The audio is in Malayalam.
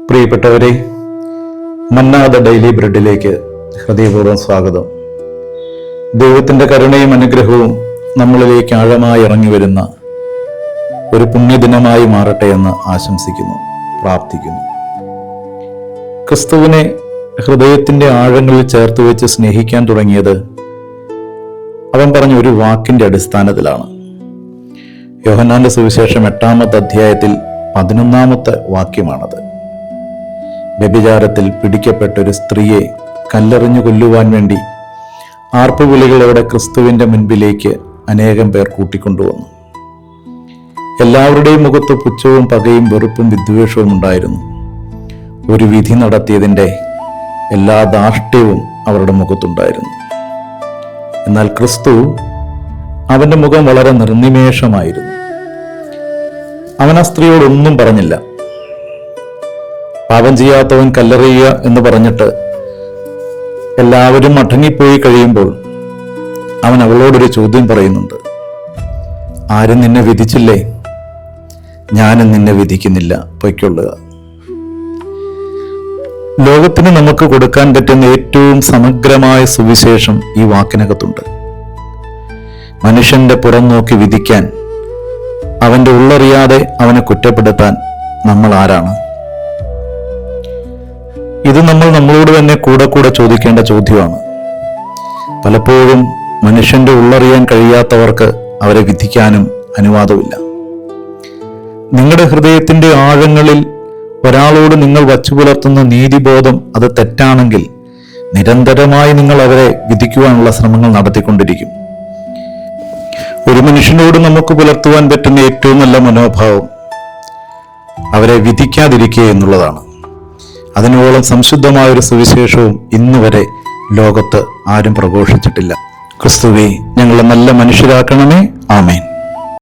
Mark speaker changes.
Speaker 1: പ്രിയപ്പെട്ടവരെ, മന്നാ ദ ഡെയിലി ബ്രെഡിലേക്ക് ഹൃദയപൂർവ്വം സ്വാഗതം. ദൈവത്തിൻ്റെ കരുണയും അനുഗ്രഹവും നമ്മളിലേക്ക് ആഴമായി ഇറങ്ങി വരുന്ന ഒരു പുണ്യദിനമായി മാറട്ടെ എന്ന് ആശംസിക്കുന്നു, പ്രാർത്ഥിക്കുന്നു. ക്രിസ്തുവിനെ ഹൃദയത്തിൻ്റെ ആഴങ്ങളിൽ ചേർത്ത് വെച്ച് സ്നേഹിക്കാൻ തുടങ്ങിയത് അവൻ പറഞ്ഞ ഒരു വാക്കിൻ്റെ അടിസ്ഥാനത്തിലാണ്. യോഹന്നാന്റെ സുവിശേഷം 8-ാമത്തെ അധ്യായത്തിൽ 11-ാമത്തെ വാക്യമാണത്. വ്യഭിചാരത്തിൽ പിടിക്കപ്പെട്ട ഒരു സ്ത്രീയെ കല്ലെറിഞ്ഞു കൊല്ലുവാൻ വേണ്ടി ആർപ്പുവിളികളോടെ ക്രിസ്തുവിൻ്റെ മുൻപിലേക്ക് അനേകം പേർ കൂട്ടിക്കൊണ്ടുവന്നു. എല്ലാവരുടെയും മുഖത്ത് പുച്ഛവും പകയും വെറുപ്പും വിദ്വേഷവും ഉണ്ടായിരുന്നു. ഒരു വിധി നടത്തിയതിൻ്റെ എല്ലാ ധാർഷ്ട്യവും അവരുടെ മുഖത്തുണ്ടായിരുന്നു. എന്നാൽ ക്രിസ്തു, അവൻ്റെ മുഖം വളരെ നിർനിമേഷമായിരുന്നു. അവൻ ആ സ്ത്രീയോടൊന്നും പറഞ്ഞില്ല. പാപം ചെയ്യാത്തവൻ കല്ലെറിയുക എന്ന് പറഞ്ഞിട്ട് എല്ലാവരും മടങ്ങിപ്പോയി കഴിയുമ്പോൾ അവൻ അവളോടൊരു ചോദ്യം പറയുന്നുണ്ട്. ആരും നിന്നെ വിധിച്ചില്ലേ? ഞാനും നിന്നെ വിധിക്കുന്നില്ല, പൊയ്ക്കൊള്ളുക. ലോകത്തിന് നമുക്ക് കൊടുക്കാൻ പറ്റുന്ന ഏറ്റവും സമഗ്രമായ സുവിശേഷം ഈ വാക്കിനകത്തുണ്ട്. മനുഷ്യന്റെ പുറം നോക്കി വിധിക്കാൻ, അവന്റെ ഉള്ളറിയാതെ അവനെ കുറ്റപ്പെടുത്താൻ നമ്മൾ ആരാണ്? ഇത് നമ്മൾ നമ്മളോട് തന്നെ കൂടെ ചോദിക്കേണ്ട ചോദ്യമാണ്. പലപ്പോഴും മനുഷ്യന്റെ ഉള്ളറിയാൻ കഴിയാത്തവർക്ക് അവരെ വിധിക്കാനും അനുവാദമില്ല. നിങ്ങളുടെ ഹൃദയത്തിന്റെ ആഴങ്ങളിൽ ഒരാളോട് നിങ്ങൾ വച്ചു പുലർത്തുന്ന നീതിബോധം അത് തെറ്റാണെങ്കിൽ നിരന്തരമായി നിങ്ങൾ അവരെ വിധിക്കുവാനുള്ള ശ്രമങ്ങൾ നടത്തിക്കൊണ്ടിരിക്കും. ഒരു മനുഷ്യനോട് നമുക്ക് പുലർത്തുവാൻ പറ്റുന്ന ഏറ്റവും നല്ല മനോഭാവം അവരെ വിധിക്കാതിരിക്കുക എന്നുള്ളതാണ്. അതിനോളം സംശുദ്ധമായ ഒരു സുവിശേഷവും ഇന്നുവരെ ലോകത്ത് ആരും പ്രഘോഷിച്ചിട്ടില്ല. ക്രിസ്തുവേ, ഞങ്ങളെ നല്ല മനുഷ്യരാക്കണമേ. ആമേൻ.